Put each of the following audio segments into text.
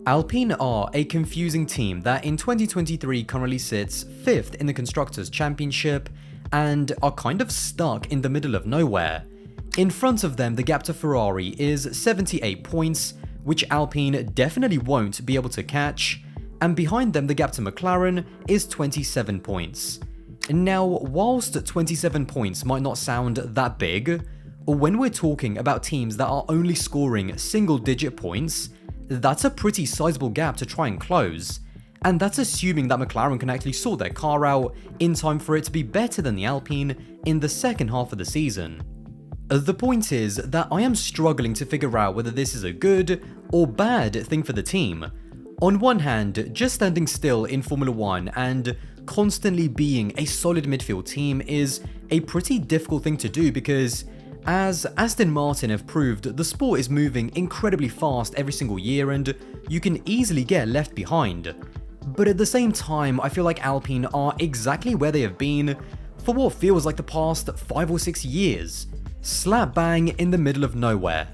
Alpine are a confusing team that in 2023 currently sits 5th in the Constructors' Championship and are kind of stuck in the middle of nowhere. In front of them, the gap to Ferrari is 78 points, which Alpine definitely won't be able to catch, and behind them the gap to McLaren is 27 points. Now, whilst 27 points might not sound that big, when we're talking about teams that are only scoring single-digit points, that's a pretty sizable gap to try and close, and that's assuming that McLaren can actually sort their car out in time for it to be better than the Alpine in the second half of the season. The point is that I am struggling to figure out whether this is a good or bad thing for the team. On one hand, just standing still in Formula 1 and constantly being a solid midfield team is a pretty difficult thing to do because, as Aston Martin have proved, the sport is moving incredibly fast every single year and you can easily get left behind. But at the same time, I feel like Alpine are exactly where they have been for what feels like the past 5 or 6 years, slap bang in the middle of nowhere.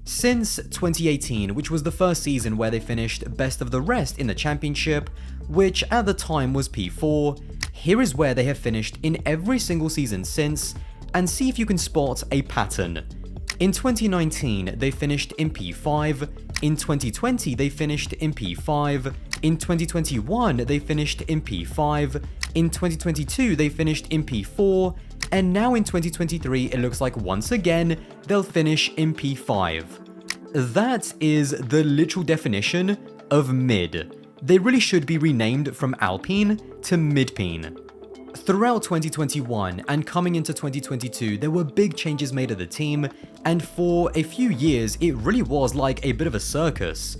Since 2018, which was the first season where they finished best of the rest in the championship, which at the time was P4, here is where they have finished in every single season since, and see if you can spot a pattern. In 2019, they finished in P5, in 2020 they finished in P5, in 2021 they finished in P5, in 2022 they finished in P4, and now in 2023 it looks like once again they'll finish in P5. That is the literal definition of mid. They really should be renamed from Alpine to Midpine. Throughout 2021 and coming into 2022, there were big changes made at the team, and for a few years it really was like a bit of a circus.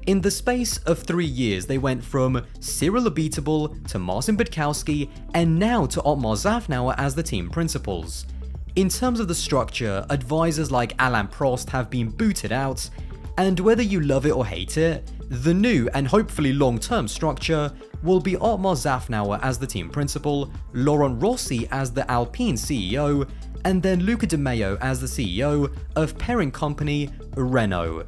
In the space of 3 years, they went from Cyril Abiteboul to Marcin Budkowski and now to Otmar Szafnauer as the team principals. In terms of the structure, advisors like Alain Prost have been booted out, and whether you love it or hate it, the new and hopefully long-term structure will be Otmar Szafnauer as the team principal, Laurent Rossi as the Alpine CEO, and then Luca Di Maio as the CEO of parent company Renault.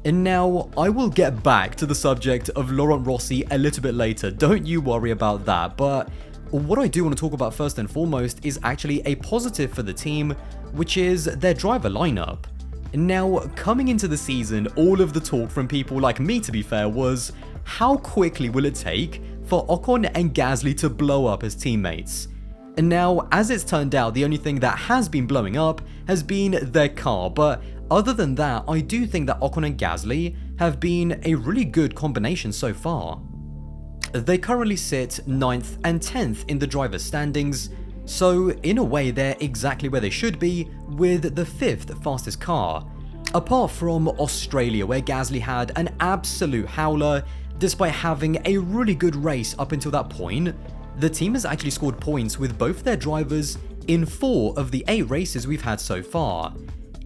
And now, I will get back to the subject of Laurent Rossi a little bit later, don't you worry about that, but what I do want to talk about first and foremost is actually a positive for the team, which is their driver lineup. Now, coming into the season, all of the talk from people like me, to be fair, was how quickly will it take for Ocon and Gasly to blow up as teammates? And now, as it's turned out, the only thing that has been blowing up has been their car, but other than that, I do think that Ocon and Gasly have been a really good combination so far. They currently sit 9th and 10th in the driver's standings, so in a way they're exactly where they should be with the 5th fastest car. Apart from Australia, where Gasly had an absolute howler despite having a really good race up until that point, the team has actually scored points with both their drivers in 4 of the 8 races we've had so far.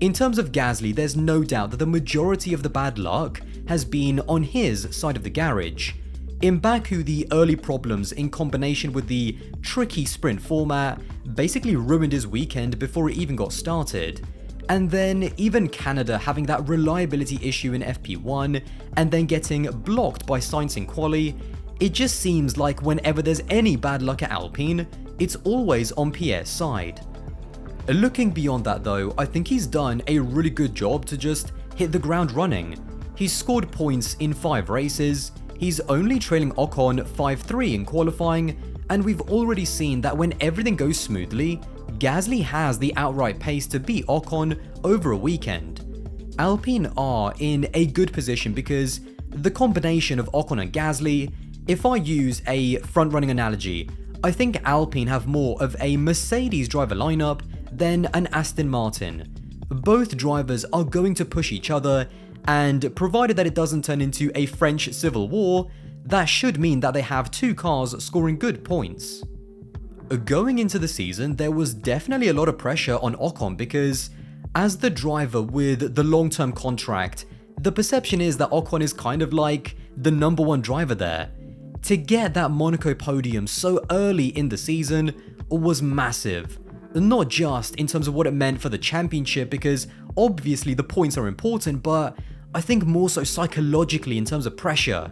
In terms of Gasly, there's no doubt that the majority of the bad luck has been on his side of the garage. In Baku, the early problems in combination with the tricky sprint format basically ruined his weekend before it even got started. And then even Canada having that reliability issue in FP1 and then getting blocked by Sainz in quali, it just seems like whenever there's any bad luck at Alpine, it's always on Pierre's side. Looking beyond that though, I think he's done a really good job to just hit the ground running. He's scored points in 5 races, he's only trailing Ocon 5-3 in qualifying, and we've already seen that when everything goes smoothly, Gasly has the outright pace to beat Ocon over a weekend. Alpine are in a good position because the combination of Ocon and Gasly, if I use a front-running analogy, I think Alpine have more of a Mercedes driver lineup than an Aston Martin. Both drivers are going to push each other, and provided that it doesn't turn into a French civil war, that should mean that they have 2 cars scoring good points. Going into the season, there was definitely a lot of pressure on Ocon because, as the driver with the long-term contract, the perception is that Ocon is kind of like the number 1 driver there. To get that Monaco podium so early in the season was massive. Not just in terms of what it meant for the championship, because obviously the points are important, but I think more so psychologically in terms of pressure.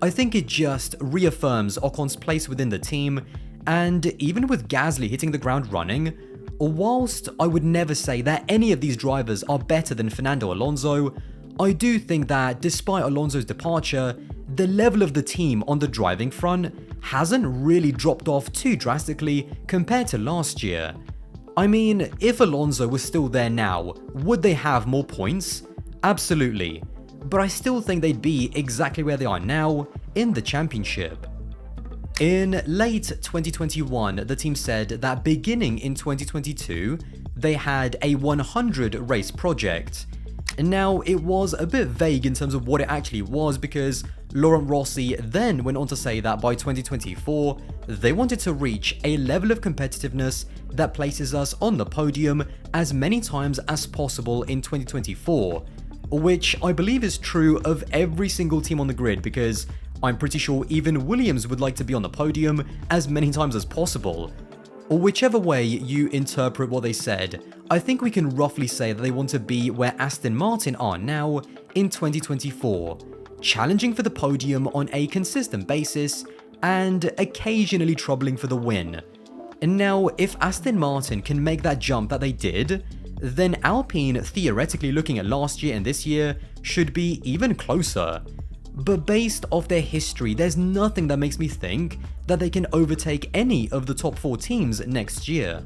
I think it just reaffirms Ocon's place within the team, and even with Gasly hitting the ground running, whilst I would never say that any of these drivers are better than Fernando Alonso, I do think that despite Alonso's departure, the level of the team on the driving front hasn't really dropped off too drastically compared to last year. I mean, if Alonso was still there now, would they have more points? Absolutely. But I still think they'd be exactly where they are now, in the championship. In late 2021, the team said that beginning in 2022, they had a 100 race project. Now, it was a bit vague in terms of what it actually was, because Laurent Rossi then went on to say that by 2024, they wanted to reach a level of competitiveness that places us on the podium as many times as possible in 2024, which I believe is true of every single team on the grid, because I'm pretty sure even Williams would like to be on the podium as many times as possible. Or whichever way you interpret what they said, I think we can roughly say that they want to be where Aston Martin are now in 2024, challenging for the podium on a consistent basis and occasionally troubling for the win. And now, if Aston Martin can make that jump that they did, then Alpine, theoretically looking at last year and this year, should be even closer. But based off their history, there's nothing that makes me think that they can overtake any of the top 4 teams next year.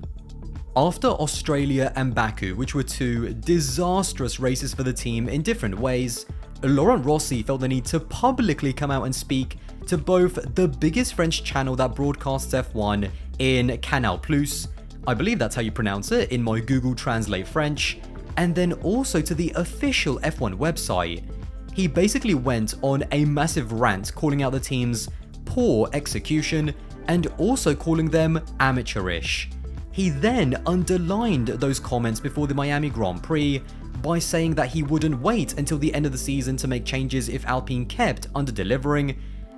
After Australia and Baku, which were 2 disastrous races for the team in different ways, Laurent Rossi felt the need to publicly come out and speak to both the biggest French channel that broadcasts F1 in Canal Plus, I believe that's how you pronounce it in my Google Translate French, and then also to the official F1 website. He basically went on a massive rant calling out the team's poor execution and also calling them amateurish. He then underlined those comments before the Miami Grand Prix by saying that he wouldn't wait until the end of the season to make changes if Alpine kept under-delivering,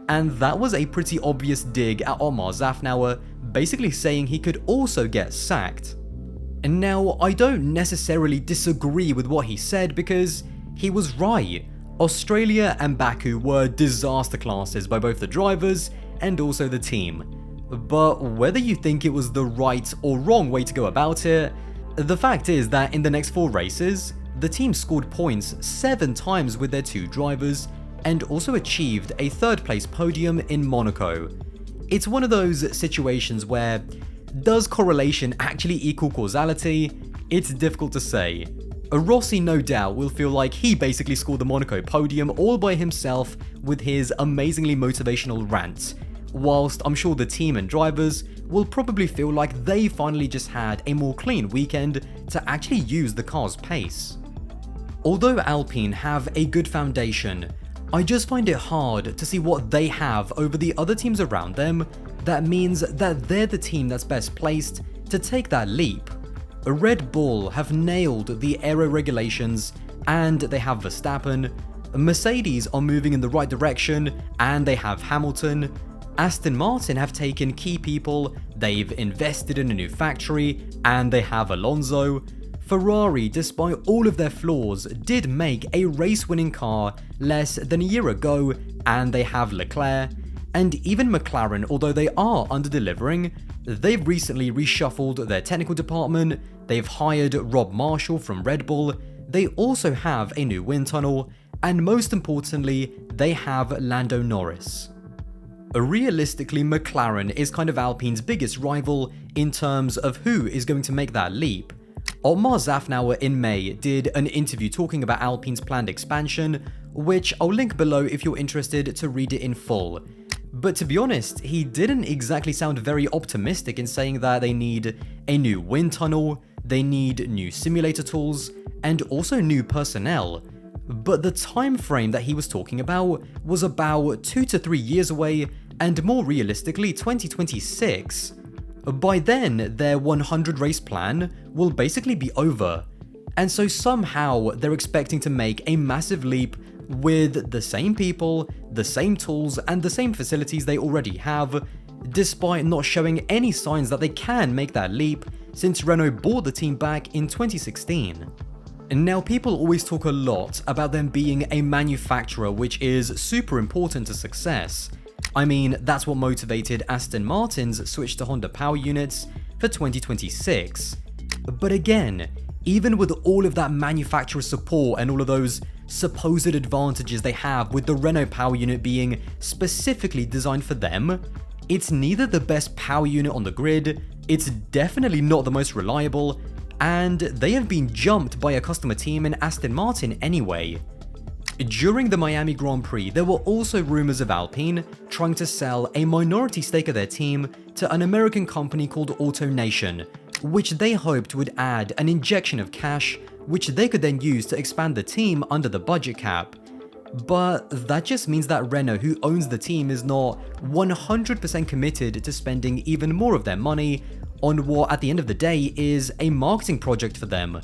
and that was a pretty obvious dig at Otmar Szafnauer, basically saying he could also get sacked. And now, I don't necessarily disagree with what he said, because he was right. Australia and Baku were disaster classes by both the drivers and also the team. But whether you think it was the right or wrong way to go about it, the fact is that in the next 4 races, the team scored points 7 times with their 2 drivers and also achieved a 3rd place podium in Monaco. It's one of those situations where, does correlation actually equal causality? It's difficult to say. Rossi no doubt will feel like he basically scored the Monaco podium all by himself with his amazingly motivational rants, whilst I'm sure the team and drivers will probably feel like they finally just had a more clean weekend to actually use the car's pace. Although Alpine have a good foundation, I just find it hard to see what they have over the other teams around them that means that they're the team that's best placed to take that leap. Red Bull have nailed the aero regulations and they have Verstappen, Mercedes are moving in the right direction and they have Hamilton, Aston Martin have taken key people, they've invested in a new factory and they have Alonso, Ferrari, despite all of their flaws, did make a race-winning car less than a year ago and they have Leclerc, and even McLaren, although they are under-delivering, they've recently reshuffled their technical department, they've hired Rob Marshall from Red Bull, they also have a new wind tunnel, and most importantly, they have Lando Norris. Realistically, McLaren is kind of Alpine's biggest rival in terms of who is going to make that leap. Otmar Szafnauer in May did an interview talking about Alpine's planned expansion, which I'll link below if you're interested to read it in full. But to be honest, he didn't exactly sound very optimistic in saying that they need a new wind tunnel, they need new simulator tools, and also new personnel. But the time frame that he was talking about was about 2 to 3 years away, and more realistically 2026. By then, their 100 race plan will basically be over. And so somehow they're expecting to make a massive leap with the same people, the same tools, and the same facilities they already have, despite not showing any signs that they can make that leap since Renault bought the team back in 2016. Now, people always talk a lot about them being a manufacturer, which is super important to success. I mean, that's what motivated Aston Martin's switch to Honda power units for 2026. But again, even with all of that manufacturer support and all of those supposed advantages they have with the Renault power unit being specifically designed for them, it's neither the best power unit on the grid, it's definitely not the most reliable, and they have been jumped by a customer team in Aston Martin anyway. During the Miami Grand Prix, there were also rumors of Alpine trying to sell a minority stake of their team to an American company called AutoNation, which they hoped would add an injection of cash, which they could then use to expand the team under the budget cap. But that just means that Renault, who owns the team, is not 100% committed to spending even more of their money on what at the end of the day is a marketing project for them.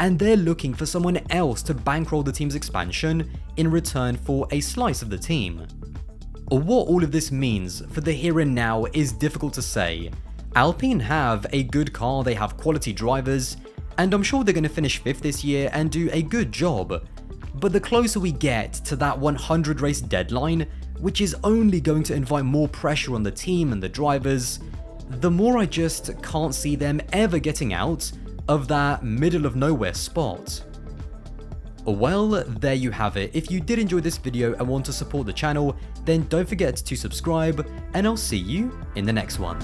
And they're looking for someone else to bankroll the team's expansion in return for a slice of the team. What all of this means for the here and now is difficult to say. Alpine have a good car, they have quality drivers, and I'm sure they're going to finish 5th this year and do a good job. But the closer we get to that 100 race deadline, which is only going to invite more pressure on the team and the drivers, the more I just can't see them ever getting out of that middle of nowhere spot. Well, there you have it. If you did enjoy this video and want to support the channel, then don't forget to subscribe, and I'll see you in the next one.